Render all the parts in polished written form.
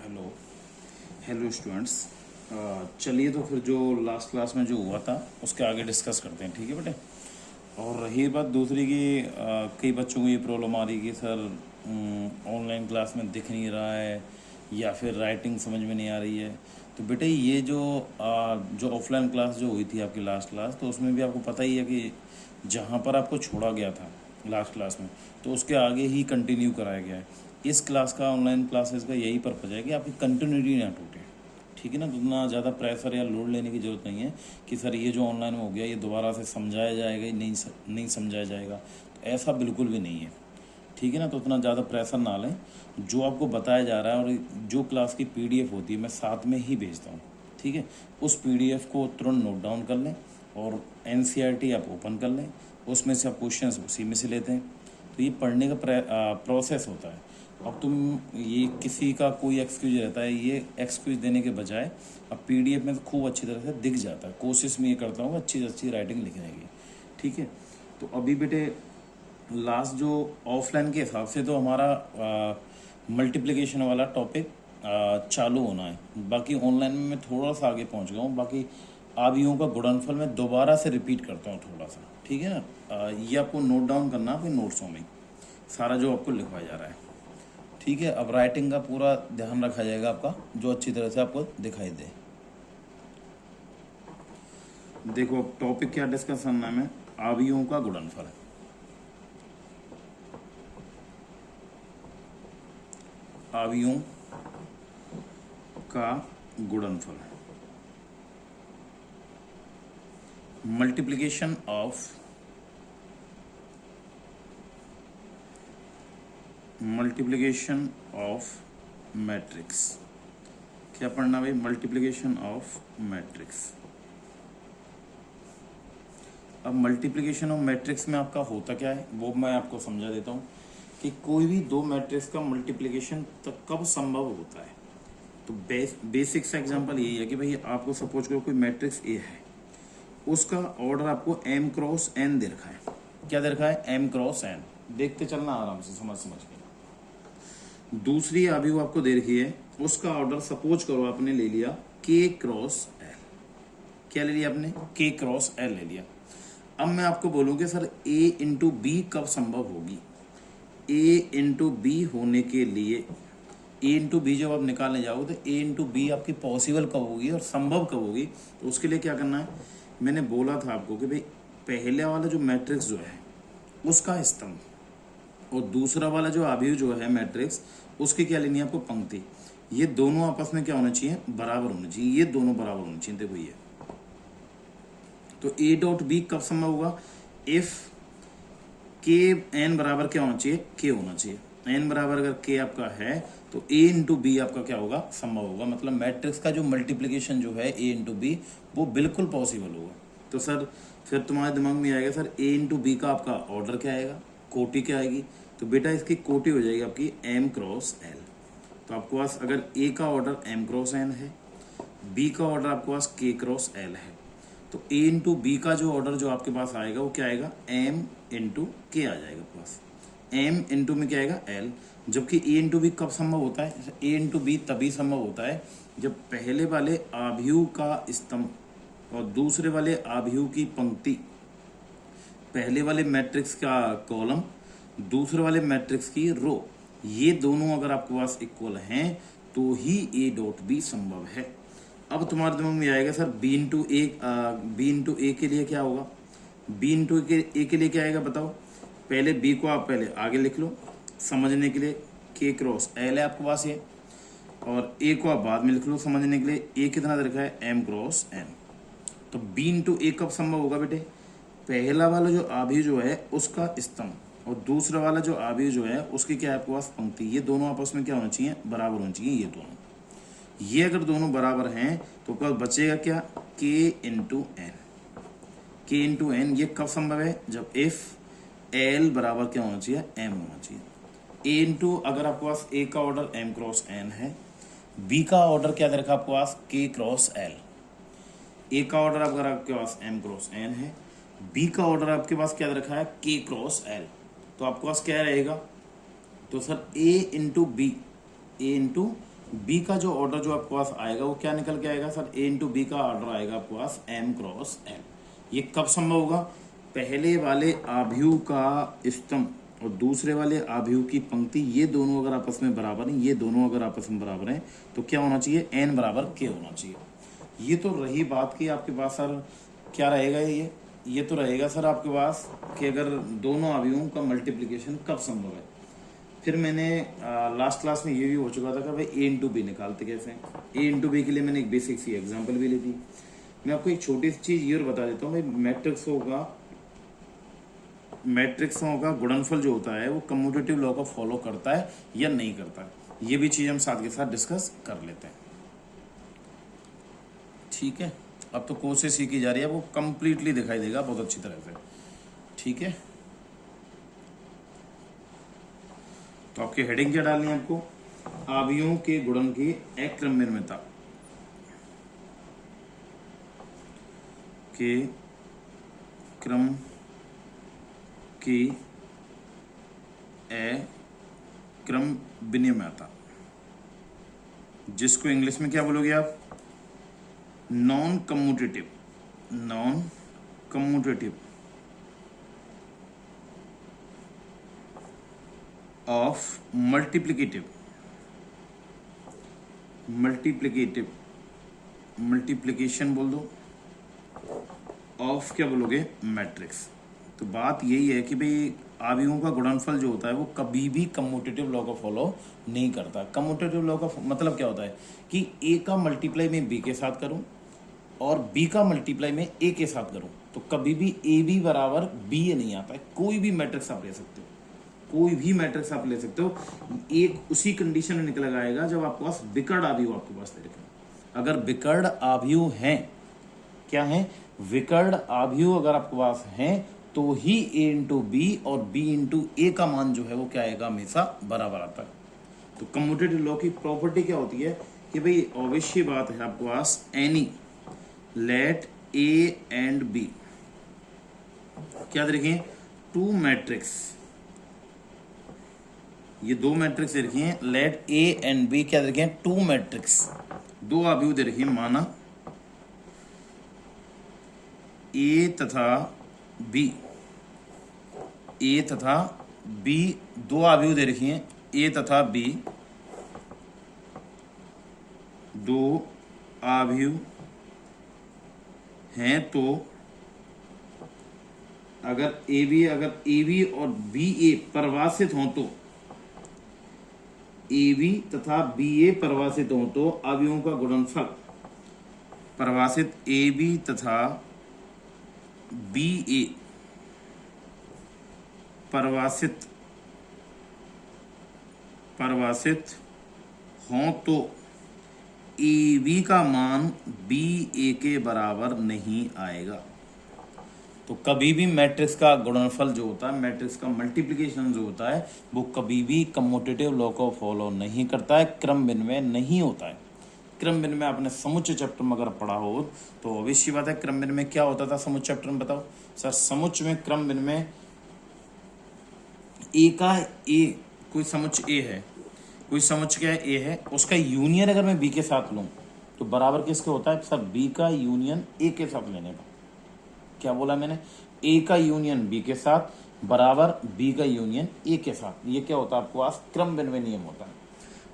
Hello hello students. चलिए तो फिर जो लास्ट क्लास में जो हुआ था उसके आगे डिस्कस करते हैं, ठीक है बेटे। और रही बात दूसरी की कई बच्चों को ये प्रॉब्लम आ रही कि सर ऑनलाइन क्लास में दिख नहीं रहा है या फिर राइटिंग समझ में नहीं आ रही है। तो बेटे ये जो ऑफलाइन क्लास जो हुई थी आपकी लास्ट क्लास, तो उसमें भी आपको पता ही है कि जहाँ पर आपको छोड़ा गया था लास्ट क्लास में, तो उसके आगे ही कंटिन्यू कराया गया है। इस क्लास का, ऑनलाइन क्लासेस का यही पर्पज़ है कि आपकी कंटिन्यूटी ना टूटे, ठीक है ना। तो उतना ज़्यादा प्रेशर या लोड लेने की ज़रूरत नहीं है कि सर ये जो ऑनलाइन हो गया ये दोबारा से समझाया जाएगा, नहीं समझाया जाएगा, तो ऐसा बिल्कुल भी नहीं है, ठीक है ना। तो उतना ज़्यादा प्रेशर ना लें। जो आपको बताया जा रहा है और जो क्लास की PDF होती है मैं साथ में ही भेजता हूँ, ठीक है। उस PDF को तुरंत नोट डाउन कर लें और NCERT आप ओपन कर लें, उसमें से आप क्वेश्चंस उसी में से लेते हैं। तो ये पढ़ने का प्रोसेस होता है। अब तुम ये किसी का कोई एक्सक्यूज रहता है, ये एक्सक्यूज देने के बजाय अब PDF में तो खूब अच्छी तरह से दिख जाता है। कोशिश में ये करता हूँ अच्छी से अच्छी राइटिंग लिखने की, ठीक है। तो अभी बेटे लास्ट जो ऑफलाइन के हिसाब से तो हमारा मल्टीप्लिकेशन वाला टॉपिक चालू होना है। बाकी ऑनलाइन में मैं थोड़ा सा आगे पहुंच गया हूँ। बाकी आवियों का गुणनफल मैं दोबारा से रिपीट करता हूँ थोड़ा सा, ठीक है ना। ये आपको नोट डाउन करना अपने नोट्सों में सारा जो आपको लिखवाया जा रहा है, ठीक है। अब राइटिंग का पूरा ध्यान रखा जाएगा आपका, जो अच्छी तरह से आपको दिखाई दे। देखो अब टॉपिक क्या डिस्कस करना है, आवियों का गुणनफल। आवियों का गुणनफल, मल्टीप्लिकेशन ऑफ मैट्रिक्स। क्या पढ़ना भाई? Multiplication of matrix. अब मल्टीप्लिकेशन ऑफ मैट्रिक्स में आपका होता क्या है वो मैं आपको समझा देता हूँ कि कोई भी दो मैट्रिक्स का मल्टीप्लिकेशन तक कब संभव होता है। तो बेसिक सा एग्जांपल यही है कि भाई आपको सपोज करो कोई मैट्रिक्स A है, उसका ऑर्डर आपको m क्रॉस n दे रखा है। क्या दे रखा है? m cross n। देखते चलना आराम से, समझ के। दूसरी अभी आपको दे रखी है, उसका ऑर्डर सपोज करो आपने ले लिया k क्रॉस l। क्या ले लिया आपने? k क्रॉस l ले लिया। अब मैं आपको बोलूँ कि सर A इंटू बी कब संभव होगी। A इंटू बी होने के लिए A इंटू बी जब आप निकालने जाओगे तो A इंटू बी आपकी पॉसिबल कब होगी और संभव कब होगी। तो उसके लिए क्या करना है, मैंने बोला था आपको कि भाई पहले वाला जो मैट्रिक्स जो है उसका स्तंभ और दूसरा वाला जो अवयव जो है मैट्रिक्स, उसकी क्या लेनी है आपको? पंक्ति। ये दोनों आपस में क्या होना चाहिए? बराबर होना चाहिए। ये दोनों बराबर होना चाहिए। देखो ये तो A डॉट बी कब संभव होगा? इफ के एन बराबर क्या होना चाहिए? के होना चाहिए। एन बराबर अगर के आपका है तो A इंटू बी आपका क्या होगा? संभव होगा। मतलब मैट्रिक्स का जो मल्टीप्लिकेशन जो है A इंटू बी वो बिल्कुल पॉसिबल होगा। तो सर फिर तुम्हारे दिमाग में आएगा सर A इंटू बी का आपका ऑर्डर क्या आएगा? कोटि क्या आएगी? तो बेटा इसकी कोटि हो जाएगी आपकी m क्रॉस l। तो आपके पास अगर A का ऑर्डर m क्रॉस n है, B का ऑर्डर आपके पास k क्रॉस l है, तो A इंटू बी का जो ऑर्डर जो आपके पास आएगा वो क्या आएगा? m इंटू के आ जाएगा आपके पास। m इंटू में क्या आएगा? l। जबकि A इंटू बी कब संभव होता है? A इंटू बी तभी संभव होता है जब पहले वाले आव्यूह का स्तंभ और दूसरे वाले आव्यूह की पंक्ति, पहले वाले मैट्रिक्स का कॉलम, दूसरे वाले मैट्रिक्स की रो, ये दोनों अगर आपके पास इक्वल हैं तो ही A डॉट बी संभव है। अब तुम्हारे दिमाग में आएगा सर B इंटू ए के लिए क्या होगा? B इंटू ए के लिए क्या आएगा बताओ? पहले B को आप पहले आगे लिख लो समझने के लिए, K क्रॉस L है आपके पास ये, और A को आप बाद में लिख लो समझने के लिए। A कितना दे रखा है? M cross N। तो B इंटू ए कब संभव होगा बेटे? पहला वाला जो आव्यूह जो है उसका स्तंभ और दूसरा वाला जो आव्यूह जो है उसकी क्या है आपके पास? पंक्ति। ये दोनों आपस में क्या होना चाहिए? बराबर होना चाहिए। ये दोनों, ये अगर दोनों बराबर हैं तो क्या बचेगा? क्या? K into N. K into N ये कब संभव है? जब इफ L बराबर क्या होना चाहिए? M होना चाहिए। A इंटू अगर आपके पास A का ऑर्डर M क्रॉस N है, B का ऑर्डर क्या दे रखा आपके पास? K cross L। A का ऑर्डर अगर आपके पास M क्रॉस N है, B का ऑर्डर आपके पास क्या दे रखा है? K cross L। तो आपके पास क्या रहेगा? तो sir A into B, A into B का जो ऑर्डर जो आपके पास आएगा वो क्या निकल के आएगा सर, ए इंटू बी का ऑर्डर आएगा आपके पास एम क्रॉस एन। ये कब संभव होगा, पहले वाले आव्यूह का स्तंभ और दूसरे वाले आव्यूह की पंक्ति ये दोनों अगर आपस में बराबर हैं, ये दोनों अगर आपस में बराबर हैं तो क्या होना चाहिए, एन बराबर के होना चाहिए। ये तो रही बात की आपके पास सर क्या रहेगा, ये तो रहेगा सर आपके पास कि अगर दोनों आव्यूहों का मल्टीप्लिकेशन कब संभव है। फिर मैंने लास्ट क्लास में ये भी हो चुका था कि भाई ए इंटू बी निकालते कैसे हैं। ए इंटू बी के लिए मैंने एक बेसिक सी एग्जांपल भी ली थी। मैं आपको एक छोटी सी चीज ये और बता देता हूँ भाई, मैट्रिक्सों का गुणनफल जो होता है वो कम्यूटेटिव लॉ को फॉलो करता है या नहीं करता है, ये भी चीज हम साथ के साथ डिस्कस कर लेते हैं। ठीक है, अब तो कोर्स सीखी जा रही है, वो कंप्लीटली दिखाई देगा बहुत अच्छी तरह से। ठीक है, तो आपकी हेडिंग क्या डालनी है आपको, आव्यूहों के गुणन की अक्रमणीयता के क्रम की अक्रम विनिमयता, जिसको इंग्लिश में क्या बोलोगे आप, नॉन कम्यूटेटिव ऑफ मल्टीप्लिकेशन बोल दो ऑफ क्या बोलोगे, मैट्रिक्स। तो बात यही है कि भाई आव्यूहों का गुणनफल जो होता है वो कभी भी कम्यूटेटिव लॉ को फॉलो नहीं करता। कम्यूटेटिव लॉ का मतलब क्या होता है कि ए का मल्टीप्लाई मैं बी के साथ करूं और बी का मल्टीप्लाई मैं ए के साथ करूं तो कभी भी ए बी बराबर बी ए नहीं आता है। कोई भी मैट्रिक्स आप ले सकते हो, कोई भी मैट्रिक्स आप ले सकते हो, एक उसी कंडीशन में निकल आएगा जब आपके पास विकर्ण आव्यूह आपके पास दे रखे। अगर विकर्ण आव्यूह हैं, क्या है, विकर्ण आव्यूह अगर आपके पास हैं तो ही ए इंटू बी और बी इंटू ए का मान जो है वो क्या आएगा, हमेशा बराबर आता है। तो कम्यूटेटिव लॉ की प्रॉपर्टी क्या होती है कि भाई ऑब्वियसली बात है आपके पास any let A and B क्या देखें, टू मैट्रिक्स, ये दो मैट्रिक्स दे रखी हैं, लेट ए एंड बी क्या दे रखे हैं, टू मैट्रिक्स, दो आव्यूह दे रखी हैं, माना ए तथा बी, ए तथा बी दो आव्यूह दे रखी हैं, ए तथा बी दो आव्यूह हैं, तो अगर ए बी और बी ए परिभाषित हों तो ए बी तथा बी ए परिभाषित हों तो आव्यूहों का गुणनफल परिभाषित ए बी तथा बी ए परिभाषित हों तो ए बी का मान बी ए के बराबर नहीं आएगा। तो कभी भी मैट्रिक्स का गुणनफल जो होता है, मैट्रिक्स का मल्टीप्लिकेशन जो होता है वो कभी भी कम्यूटेटिव लॉ को फॉलो नहीं करता है, क्रम विनिमय नहीं होता है। क्रम विनिमय आपने समुच्चय चैप्टर में अगर पढ़ा हो तो अवश्य बात है, क्रम विनिमय क्या होता था समुच्चय चैप्टर में, बताओ सर। समुच्चय में क्रम विनिमय ए का ए, कोई समुच्चय ए है, कोई समुच्चय क्या है, ए है, उसका यूनियन अगर मैं बी के साथ लूं तो बराबर किसके होता है सर, बी का यूनियन ए के साथ लेने का। क्या बोला मैंने, ए का यूनियन बी के साथ बराबर बी का यूनियन ए के साथ, ये क्या होता है आपके पास, क्रम विनिमय नियम होता है।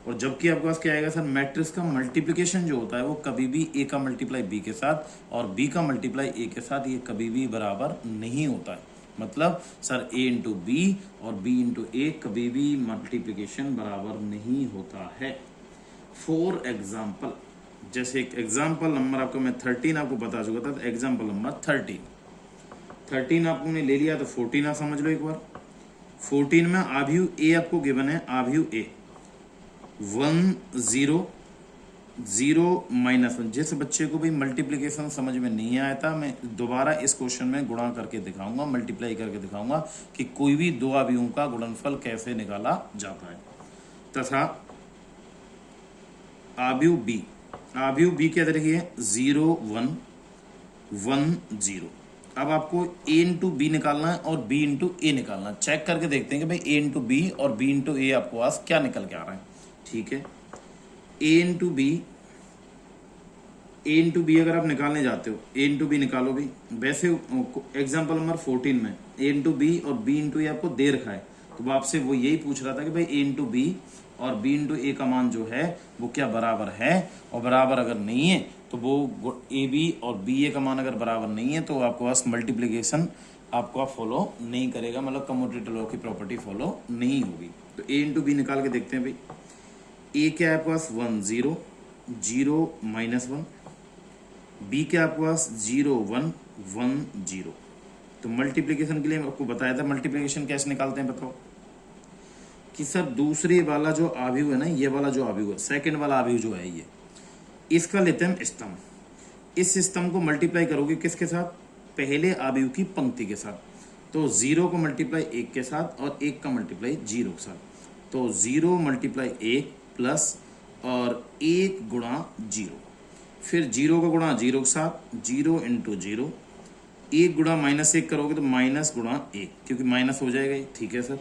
और जबकि आपके पास क्या आएगा सर, मैट्रिक्स का मल्टीप्लिकेशन जो होता है वो कभी भी ए का मल्टीप्लाई बी के साथ और बी का मल्टीप्लाई ए के साथ ये कभी भी बराबर नहीं होता है। मतलब सर ए इंटू बी और बी इंटू ए कभी भी मल्टीप्लिकेशन बराबर नहीं होता है। फॉर एग्जाम्पल, जैसे एक एग्जाम्पल नंबर आपको मैं 13 आपको बता चुका था, तो एग्जाम्पल नंबर 13 आपने ले लिया तो 14 आप समझ लो एक बार। 14 में आव्यूह ए आपको गिवन है, आव्यूह ए 1 0 0 -1। जिस बच्चे को भी मल्टीप्लिकेशन समझ में नहीं आया था, मैं दोबारा इस क्वेश्चन में गुणा करके दिखाऊंगा, मल्टीप्लाई करके दिखाऊंगा कि कोई भी दो आव्यूहों का गुणनफल कैसे निकाला जाता है। तथा आव्यूह बी क्या तरीके है, 0 1 1 0। अब आपको a इंटू बी निकालना है और b इंटू ए निकालना है। चेक करके देखते हैं कि भाई a इंटू बी और b इंटू ए आपको पास क्या निकल के आ रहा है। ठीक है, ए इंटू बी अगर आप निकालने जाते हो, ए इंटू बी निकालो भी, वैसे एग्जाम्पल नंबर 14 में ए इंटू बी और बी इंटू ए आपको दे रखा है, तो वो आपसे वो यही पूछ रहा था कि भाई ए इंटू बी और बी इंटू ए का मान जो है वो क्या बराबर है, और बराबर अगर नहीं है तो वो ए बी और बी ए का मान अगर बराबर नहीं है तो आपको पास मल्टीप्लीकेशन आपको फॉलो नहीं करेगा, मतलब कम्यूटेटिव लॉ की प्रॉपर्टी फॉलो नहीं होगी। तो ए इंटू बी निकाल के देखते हैं भाई। ए क्या है आपके पास 1 0 0 -1, बी क्या आपके पास 0 1 1 0। तो मल्टीप्लीकेशन के लिए आपको बताया था मल्टीप्लीकेशन कैसे निकालते हैं बताओ, कि सर दूसरे वाला जो आव्यूह है ना, ये वाला जो आव्यूह है, सेकंड वाला आव्यूह जो है ये, इसका लेते हैं हम स्तंभ, इस स्तंभ को मल्टीप्लाई करोगे किसके साथ, पहले आव्यूह की पंक्ति के साथ। तो 0 को मल्टीप्लाई 1 के साथ और 1 का मल्टीप्लाई 0 के साथ। तो 0 मल्टीप्लाई 1 प्लस और 1 गुणा 0, फिर 0 का गुणा 0 के साथ, 0 इंटू 0, 1 गुणा -1 करोगे तो माइनस गुणा 1, क्योंकि माइनस हो जाएगा ही, ठीक है सर।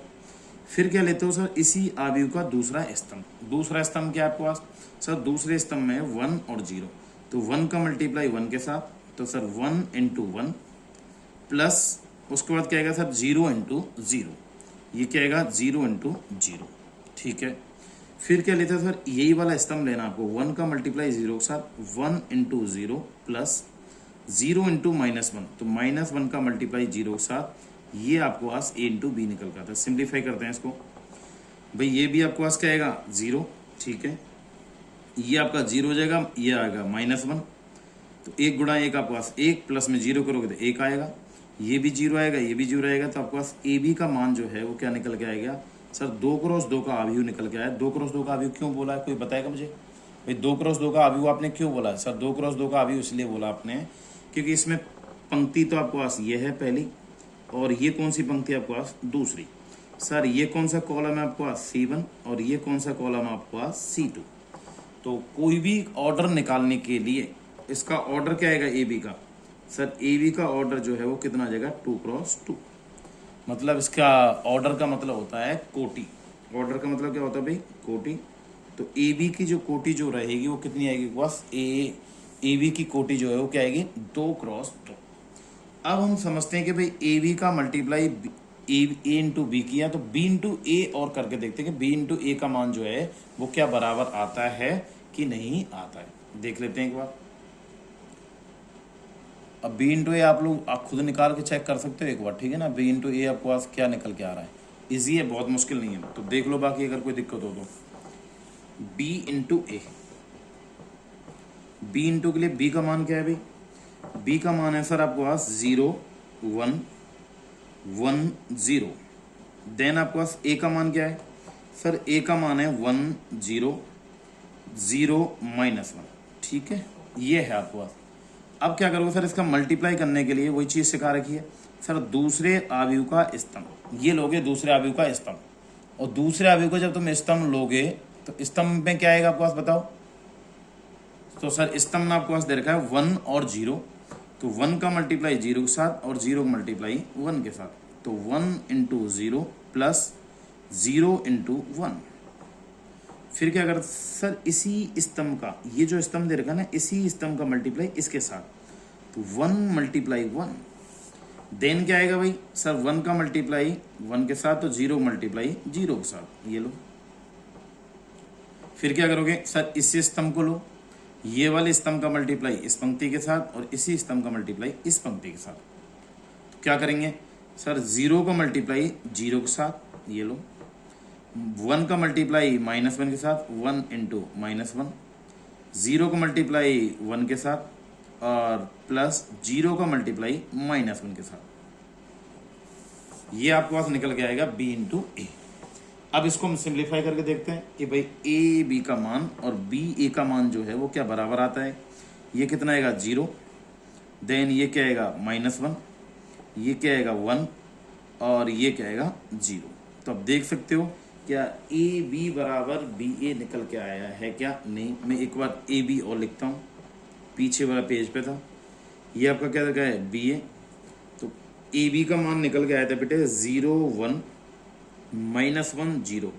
फिर क्या लेते हो सर, इसी आव्यूह का दूसरा स्तंभ। दूसरा स्तंभ क्या है आपके पास सर, दूसरे स्तंभ में 1 और 0, तो 1 का मल्टीप्लाई 1 के साथ, तो सर 1 इंटू 1 प्लस उसके बाद क्या आएगा सर 0 इंटू 0, ये क्या आएगा 0 इंटू 0, ठीक है। फिर क्या लेते हैं सर, यही वाला स्तंभ लेना आपको, 1 का मल्टीप्लाई 0 के साथ, 1 इंटू 0 प्लस 0 इंटू -1, तो -1 का मल्टीप्लाई 0 के साथ, ये आपको पास ए इंटू बी निकल का था। सिंप्लीफाई करते हैं इसको भाई, ये भी आपको पास क्या आएगा 0, ठीक है, ये आपका 0 हो जाएगा, ये आएगा -1, तो 1 गुणा 1 आपके पास 1, प्लस में 0 करोगे तो 1 आएगा, ये भी 0 आएगा, ये भी 0 आएगा, तो आपके पास ए बी का मान जो है वो क्या निकल के आएगा सर, 2 क्रॉस 2 का आव्यूह निकल के आया। 2 क्रॉस 2 का आव्यूह क्यों बोला है, कोई बताएगा मुझे भाई, 2 क्रॉस 2 का आव्यूह आपने क्यों बोला है सर? 2 क्रॉस 2 का आव्यूह इसलिए बोला आपने क्योंकि इसमें पंक्ति तो आपके पास ये है पहली, और ये कौन सी पंक्ति आपके पास दूसरी। सर ये कौन सा कॉलम है आपके पास C1, और ये कौन सा कॉलम है आपके पास C2। तो कोई भी ऑर्डर निकालने के लिए इसका ऑर्डर क्या आएगा ए बी का, सर ए बी का ऑर्डर जो है वो कितना आ जाएगा 2 क्रॉस 2, मतलब इसका ऑर्डर का मतलब होता है कोटि। ऑर्डर का मतलब क्या होता है भाई, कोटि। तो ए बी की जो कोटि जो रहेगी वो कितनी आएगी, बस ए बी की कोटि जो है वो क्या आएगी 2 क्रॉस 2। अब हम समझते हैं कि भाई ए बी का मल्टीप्लाई ए इंटू बी किया, तो बी इंटू ए और करके देखते हैं कि बी इंटू ए का मान जो है वो क्या बराबर आता है कि नहीं आता है, देख लेते हैं एक बार। अब बी इंटू ए आप खुद निकाल के चेक कर सकते हो एक बार, ठीक है ना। बी इंटू ए आपके पास क्या निकल के आ रहा है, इजी है, बहुत मुश्किल नहीं है, तो देख लो, बाकी अगर कोई दिक्कत हो तो। बी इंटू ए, बी इंटू के लिए बी का मान क्या है भाई, बी का मान है सर आपके पास 0 1 1 0। देन आपके पास ए का मान क्या है सर, ए का मान है 1 0 0 -1, ठीक है, ये है आपके पास। अब क्या करोगे सर, इसका मल्टीप्लाई करने के लिए वही चीज सिखा रखी है सर, दूसरे आव्यूह का स्तंभ, ये लोगे दूसरे आव्यूह का स्तंभ, और दूसरे आव्यूह का जब तुम स्तंभ लोगे तो स्तंभ में क्या आएगा आपके पास बताओ। तो सर स्तंभ में आपके पास दे रखा है 1 और 0, तो 1 का मल्टीप्लाई 0 के साथ और 0 का मल्टीप्लाई 1 के साथ, तो 1 इंटू 0 प्लस 0 इंटू 1। फिर क्या कर सर, इसी स्तंभ का, ये जो स्तंभ दे रखा है ना, इसी स्तंभ का मल्टीप्लाई इसके साथ, तो 1 मल्टीप्लाई 1। देन क्या आएगा भाई सर, 1 का मल्टीप्लाई 1 के साथ, तो 0 मल्टीप्लाई 0 के साथ, ये लो। फिर क्या करोगे सर, इसी स्तंभ को लो, ये वाले स्तंभ का मल्टीप्लाई इस पंक्ति के साथ और इसी स्तंभ का मल्टीप्लाई इस पंक्ति के साथ, तो क्या करेंगे सर, 0 का मल्टीप्लाई 0 के साथ, ये लो। 1 का मल्टीप्लाई -1 के साथ, 1 इंटू -1, 0 का मल्टीप्लाई 1 के साथ और प्लस 0 का मल्टीप्लाई -1 के साथ, ये आपके पास निकल के आएगा b इंटू ए। अब इसको हम सिंप्लीफाई करके देखते हैं कि भाई ए बी का मान और बी ए का मान जो है वो क्या बराबर आता है। ये कितना आएगा 0, देन ये क्या आएगा -1, ये क्या आएगा 1 और ये क्या आएगा 0। तो अब देख सकते हो क्या ए बी बराबर बी ए निकल के आया है क्या, नहीं। मैं एक बार ए बी और लिखता हूँ, पीछे वाला पेज पे था, ये आपका क्या लगा है बी ए। तो ए बी का मान निकल के आया था बेटे 0 1 -1 0,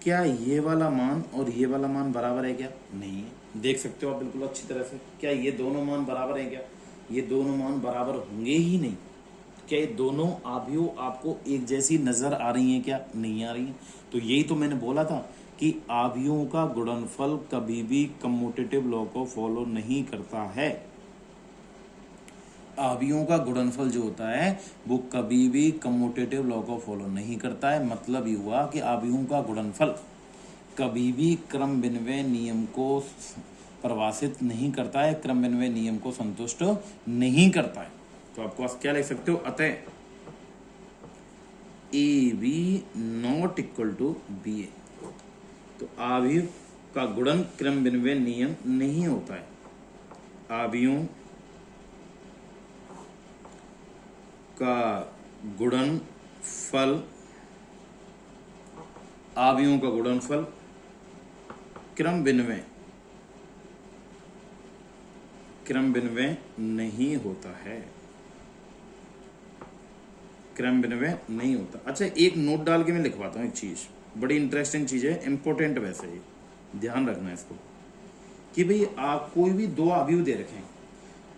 क्या ये वाला मान और ये वाला मान बराबर है क्या? नहीं है। देख सकते हो आप बिल्कुल अच्छी तरह से। क्या ये दोनों मान बराबर हैं क्या? ये दोनों मान बराबर होंगे ही नहीं। क्या ये दोनों आव्यूह आपको एक जैसी नजर आ रही हैं क्या? नहीं आ रही हैं। तो यही तो मैंने बोला था कि आव्यूहों का गुणनफल कभी भी कम्यूटेटिव लॉ को फॉलो नहीं करता है। आव्यूहों का गुणनफल जो होता है वो कभी भी कम्यूटेटिव लॉ को फॉलो नहीं करता है। मतलब ये हुआ कि आव्यूहों का गुणनफल कभी भी क्रम विनिमय नियम को परिभाषित नहीं करता है, क्रम विनिमय नियम को संतुष्ट नहीं करता है। तो आपको क्या लिख सकते हो? अतः A B not equal to B A. तो आव्यूह का गुणन क्रम विनिमय नियम नहीं होता है। आव्यूहों का गुणनफल, आव्यूहों का गुणनफल क्रम विनिमय नहीं होता है। क्रम विनिमय नहीं होता। अच्छा, एक नोट डाल के मैं लिखवाता हूँ एक चीज, बड़ी इंटरेस्टिंग चीज है, इंपॉर्टेंट वैसे ही, ध्यान रखना है इसको, कि भाई आप कोई भी दो आव्यूह दे रखे हैं,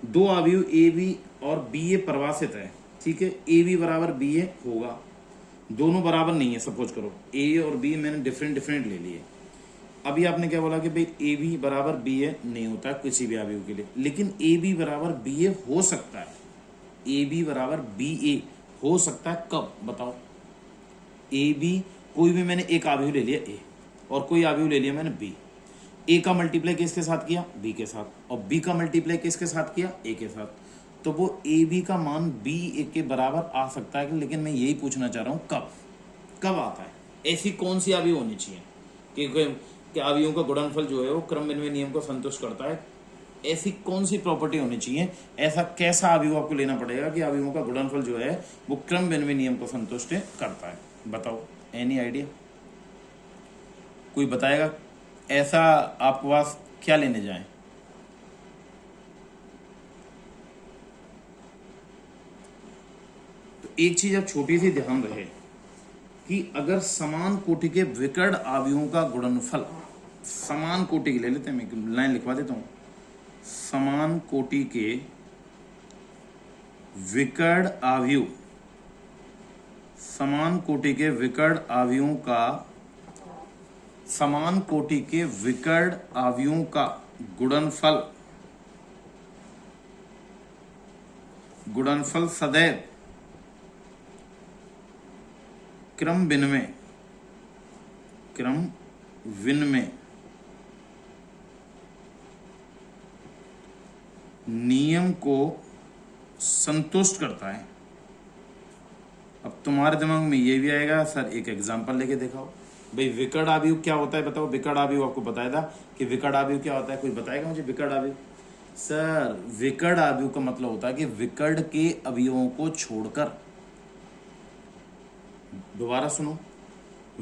दो आव्यूह ए बी और बी ए परिभाषित है, ठीक है। ए बी बराबर बी ए होगा, दोनों बराबर नहीं है। सपोज करो ए और बी मैंने डिफरेंट ले लिए। अभी आपने क्या बोला कि भाई ए बी बराबर बी ए नहीं होता है किसी भी आव्यूह के लिए, लेकिन ए बी बराबर बी ए हो सकता है। ए बी बराबर बी ए हो सकता है कब? बताओ। ए बी, कोई भी मैंने एक आव्यूह ले लिया ए और कोई आव्यूह ले लिया मैंने बी। ए का मल्टीप्लाई किसके साथ किया? बी के साथ। और बी का मल्टीप्लाई किसके साथ किया? ए के साथ। तो वो ए बी का मान बी ए के बराबर आ सकता है, लेकिन मैं यही पूछना चाह रहा हूं कब आता है? ऐसी कौन सी आव्यूह होनी चाहिए कि आव्यूहों का गुणनफल जो है वो क्रम विनिमय नियम को संतुष्ट करता है? ऐसी कौन सी प्रॉपर्टी होनी चाहिए? ऐसा कैसा आव्यूह आपको लेना पड़ेगा कि आव्यूहों का गुणनफल जो है वो क्रम विनिमय नियम को संतुष्ट करता है? बताओ, एनी आइडिया? कोई बताएगा? ऐसा आपके पास क्या लेने जाएं? तो एक चीज अब छोटी सी ध्यान रहे कि अगर समान कोटि के विकर्ण आव्यूहों का गुणनफल, समान कोटि के ले लेते हैं, मैं लाइन लिखवा देता हूं, समान कोटि के विकर्ण आव्यूह, समान कोटि के विकर्ण आव्यूहों का, समान कोटि के विकर्ण आव्यूहों का गुणनफल सदैव क्रम विनिमय नियम को संतुष्ट करता है। अब तुम्हारे दिमाग में ये भी आएगा, सर एक एग्जांपल लेके दिखाओ। भाई विकर्ण आव्यूह क्या होता है बताओ? विकर्ण आव्यूह आपको बताया था कि विकर्ण आव्यूह क्या होता है? कोई बताएगा मुझे विकर्ण आव्यूह? सर विकर्ण आव्यूह का मतलब होता है कि विकर्ण के अवयवों को छोड़कर, दोबारा सुनो,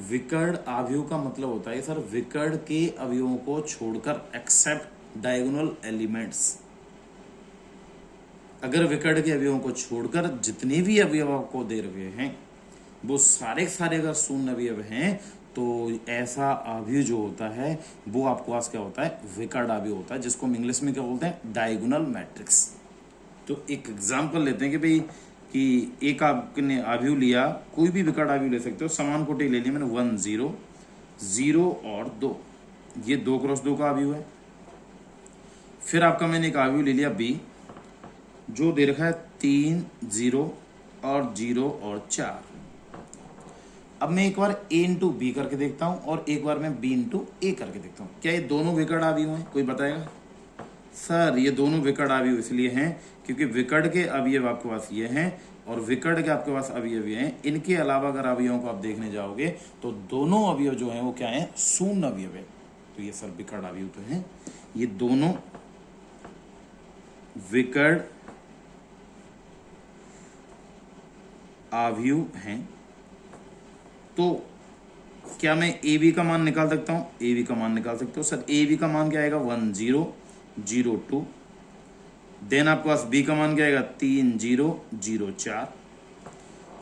विकर्ण आव्यूह का मतलब होता है सर विकर्ण के अवयवों को छोड़कर, एक्सेप्ट डायगोनल एलिमेंट्स। अगर विकर्ण के अवयवों को छोड़कर जितने भी अवयव आपको दे रहे हैं वो सारे अगर शून्य अवयव हैं, तो ऐसा आव्यूह जो होता है वो आपको पास क्या होता है? विकर्ण आव्यूह होता है, जिसको हम इंग्लिश में क्या बोलते हैं? Diagonal matrix. तो एक एग्जांपल लेते हैं कि भाई कि एक आपने आव्यूह लिया, कोई भी विकर्ण आव्यूह ले सकते हो, समान कोटि ले लिया मैंने 1 0 0 और 2, ये 2 क्रॉस 2 का आव्यूह है। फिर आपका मैंने एक आव्यूह ले लिया बी जो दे रखा है 3 0 और 0 और 4। अब मैं एक बार a इंटू बी करके देखता हूं और एक बार मैं b इंटू ए करके देखता हूं। क्या ये दोनों विकर्ण आव्यूह हैं? कोई बताएगा? सर ये दोनों विकर्ण आव्यूह इसलिए हैं क्योंकि विकर्ण के अवयव आपके पास ये हैं और विकर्ण के आपके पास अवयव ये हैं। इनके अलावा अगर अवयवों को आप देखने जाओगे तो दोनों अवयव जो हैं वो क्या है? शून्य अवयव है। तो ये सर विकर्ण आव्यूह तो हैं, ये दोनों विकर्ण आव्यूह हैं। तो क्या मैं ए बी का मान निकाल सकता हूं? ए बी का मान निकाल सकते हो। सर ए बी का मान क्या आएगा? 1 0 0 2। देन आपके पास बी का मान क्या आएगा? 3 0 0 4।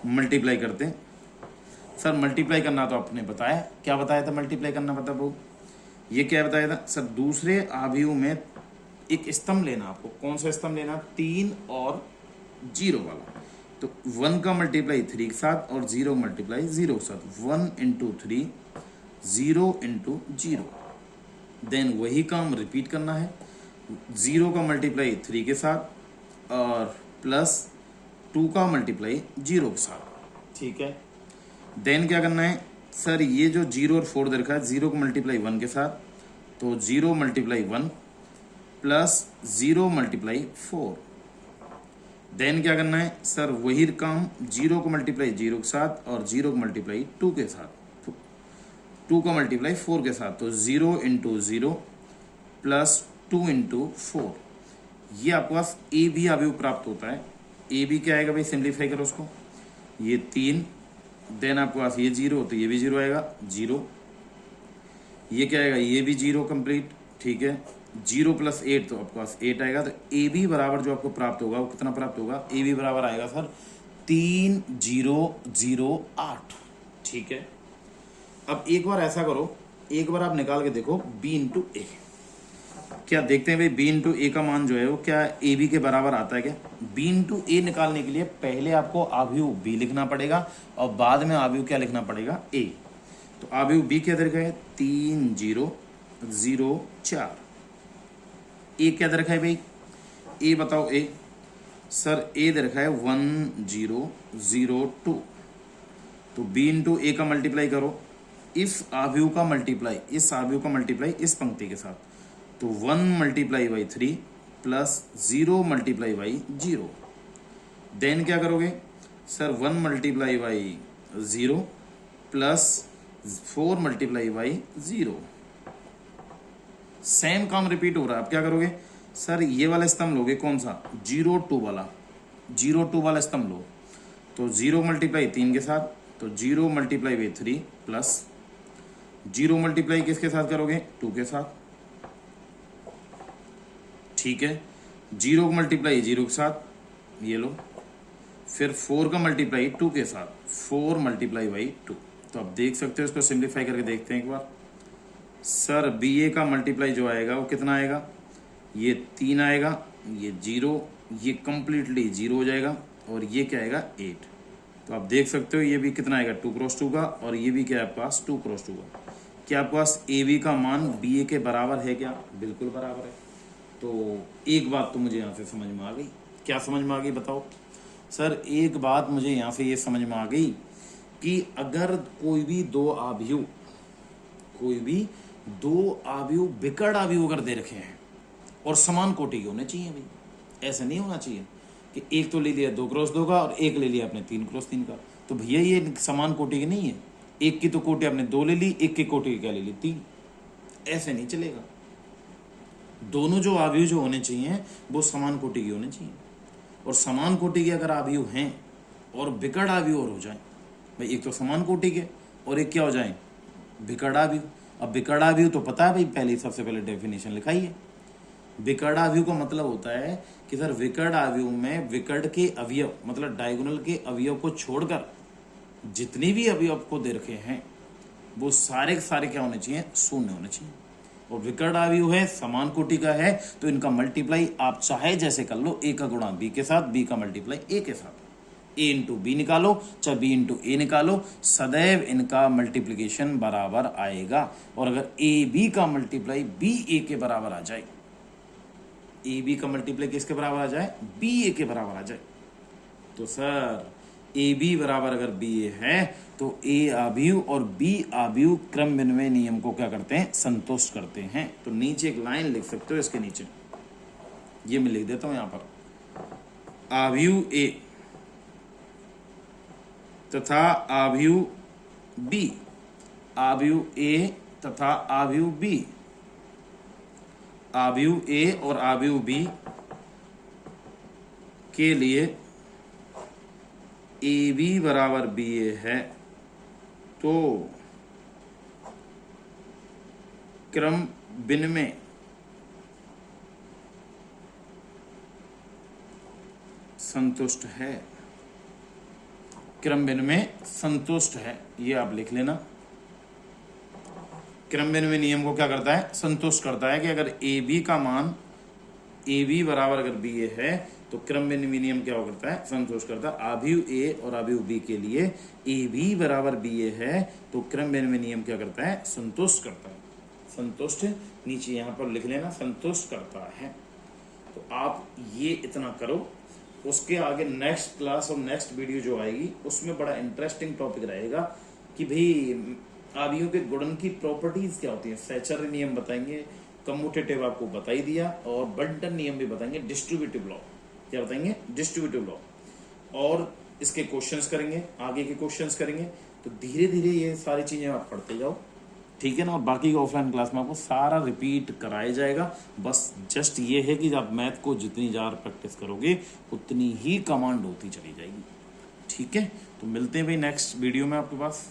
मल्टीप्लाई करते हैं, सर मल्टीप्लाई करना तो आपने बताया, क्या बताया था मल्टीप्लाई करना, पता वो ये क्या बताया था सर, दूसरे अवयव में एक स्तंभ लेना आपको, कौन सा स्तंभ लेना, 3 और 0 वाला। तो 1 का मल्टीप्लाई 3 के साथ और 0 मल्टीप्लाई 0 के साथ, 1 इंटू 3 0 इंटू 0। देन वही काम रिपीट करना है, 0 का मल्टीप्लाई 3 के साथ और प्लस 2 का मल्टीप्लाई 0 के साथ, ठीक है। देन क्या करना है सर, ये जो 0 और 4 दे रखा है, 0 को मल्टीप्लाई 1 के साथ, तो 0 मल्टीप्लाई 1 प्लस 0 मल्टीप्लाई 4। देन क्या करना है सर, वही काम 0 को मल्टीप्लाई 0 के साथ और 0 को मल्टीप्लाई 2 के साथ, 2 का मल्टीप्लाई 4 के साथ, तो 0 इंटू 0 प्लस 2 इंटू 4। ये आपके पास ए बी अवयव प्राप्त होता है। ए बी क्या आएगा भाई, सिंप्लीफाई करो उसको, ये 3, देन आपके पास ये 0 तो ये भी 0 आएगा, 0, ये क्या आएगा, ये भी 0 कंप्लीट, ठीक है। 0 प्लस 8 तो आपके पास 8 आएगा। तो ए बी बराबर जो आपको प्राप्त होगा वो कितना प्राप्त होगा, ए बी बराबर आएगा सर 3008, ठीक है। अब एक बार ऐसा करो, एक बार आप निकाल के देखो बी इंटू ए, क्या देखते हैं भाई बी इंटू ए का मान जो है वो क्या ए बी के बराबर आता है क्या। बी इंटू ए निकालने के लिए पहले आपको अवयव बी लिखना पड़ेगा और बाद में अवयव क्या लिखना पड़ेगा, ए। तो अवयव बी क्या दे रखा है, 3004। ए क्या दे रखा है भाई, ए बताओ ए, सर ए दे रखा है 1002। तो बी इंटू ए का मल्टीप्लाई करो, इस अवयव का मल्टीप्लाई, इस अवयव का मल्टीप्लाई इस पंक्ति के साथ, तो 1 multiply by 3 plus 0 multiply by 0। Then क्या करोगे sir, 1 multiply by 0 plus 4 multiply by 0। Same काम रिपीट हो रहा है। अब क्या करोगे सर, ये वाला स्तंभ लोगे, कौन सा, 02 वाला, 02 वाला स्तंभ लो। तो 0 मल्टीप्लाई 3 के साथ, तो 0 मल्टीप्लाई बाई 3 प्लस 0 मल्टीप्लाई किसके साथ करोगे, 2 के साथ, ठीक है। 0 का मल्टीप्लाई 0 के साथ, ये लो, फिर 4 का मल्टीप्लाई 2 के साथ, 4 मल्टीप्लाई बाई 2। तो आप देख सकते हो, इसको सिंप्लीफाई करके देखते हैं एक बार। सर बी ए का मल्टीप्लाई जो आएगा वो कितना आएगा, ये 3 आएगा, ये 0, ये कंप्लीटली 0 हो जाएगा और ये क्या आएगा 8। तो आप देख सकते हो ये भी कितना आएगा 2 क्रॉस 2 का, और ये भी क्या है आपके पास 2 क्रॉस 2 का। क्या आपके पास ए बी का मान बी ए के बराबर है क्या, बिल्कुल बराबर है। तो एक बात तो मुझे यहाँ से समझ में आ गई, क्या समझ में आ गई बताओ सर। एक बात मुझे यहाँ से ये समझ में आ गई कि अगर कोई भी दो अवयव विकर्ण अवयव अगर दे रखे हैं और समान कोटि के होने चाहिए भाई, ऐसा नहीं होना चाहिए कि एक तो ले लिया 2 क्रॉस 2 का और एक ले लिया आपने 3 क्रॉस 3 का। तो भैया ये समान कोटि के नहीं है, एक की तो कोटि आपने 2 ले ली, एक की कोटि क्या ले ली 3, ऐसे नहीं चलेगा। दोनों जो अवयव जो होने चाहिए वो समान कोटि के होने चाहिए, और समान कोटि के अगर अवयव हैं और विकर्ण अवयव और हो जाए भाई, एक तो समान कोटि के और एक क्या हो जाए विकर्ण अवयव। अब विकर्ण अवयव तो पता है भाई, पहले सबसे पहले डेफिनेशन लिखाई है। विकर्ण अवयव का मतलब होता है कि सर विकर्ण अवयव में विकर्ण के अवयव मतलब डायगोनल के अवयव को छोड़कर जितने भी अवयव आपको दे रखे हैं वो सारे के सारे क्या होने चाहिए, शून्य होने चाहिए। और विकर्ण अवयव है, समान कोटि का है, तो इनका मल्टीप्लाई आप चाहे जैसे कर लो, ए का गुणा बी के साथ, बी का मल्टीप्लाई ए के साथ, ए इंटू बी निकालो चाहे बी इंटू ए निकालो, सदैव इनका मल्टीप्लीकेशन बराबर आएगा। और अगर ए बी का मल्टीप्लाई बी ए के बराबर आ जाए, ए बी का मल्टीप्लाई किसके बराबर आ जाए, बी ए के बराबर आ जाए, तो सर ए बी बराबर अगर बी ए है तो ए अवयव और बी अवयव क्रम विनिमय नियम को क्या करते हैं, संतुष्ट करते हैं। तो नीचे एक लाइन लिख सकते हो, इसके नीचे ये मैं लिख देता हूं यहां पर, अवयव ए तथा अवयव बी, अवयव ए तथा अवयव बी, अवयव ए और अवयव बी के लिए ए बी बराबर बी ए है तो क्रम विनिमय संतुष्ट है। क्रमबिन में संतुष्ट है, ये आप लिख लेना। क्रमबिन में नियम को क्या करता है, संतुष्ट करता है कि अगर ए बी का मान ए बी बराबर अगर बी ए है तो क्रमबिन में नियम क्या करता है, संतुष्ट करता है। आव्यूह ए और आव्यूह बी के लिए ए बी बराबर बी ए है तो क्रमबिन में नियम क्या करता है, संतुष्ट करता है। संतुष्ट नीचे यहां पर लिख लेना, संतुष्ट करता है। तो आप ये इतना करो, उसके आगे नेक्स्ट क्लास और नेक्स्ट वीडियो जो आएगी उसमें बड़ा इंटरेस्टिंग टॉपिक रहेगा कि भाई आव्यूह के गुणन की प्रॉपर्टीज क्या होती है। सैचर नियम बताएंगे, कम्यूटेटिव आपको बता ही दिया, और बंटन नियम भी बताएंगे, डिस्ट्रीब्यूटिव लॉ क्या बताएंगे, डिस्ट्रीब्यूटिव लॉ, और इसके क्वेश्चंस करेंगे, आगे के क्वेश्चंस करेंगे। तो धीरे धीरे ये सारी चीजें आप पढ़ते जाओ, ठीक है ना। और बाकी का ऑफलाइन क्लास में आपको सारा रिपीट कराया जाएगा। बस जस्ट ये है कि आप मैथ को जितनी ज़्यादा प्रैक्टिस करोगे उतनी ही कमांड होती चली जाएगी, ठीक है। तो मिलते हैं भाई नेक्स्ट वीडियो में आपके पास।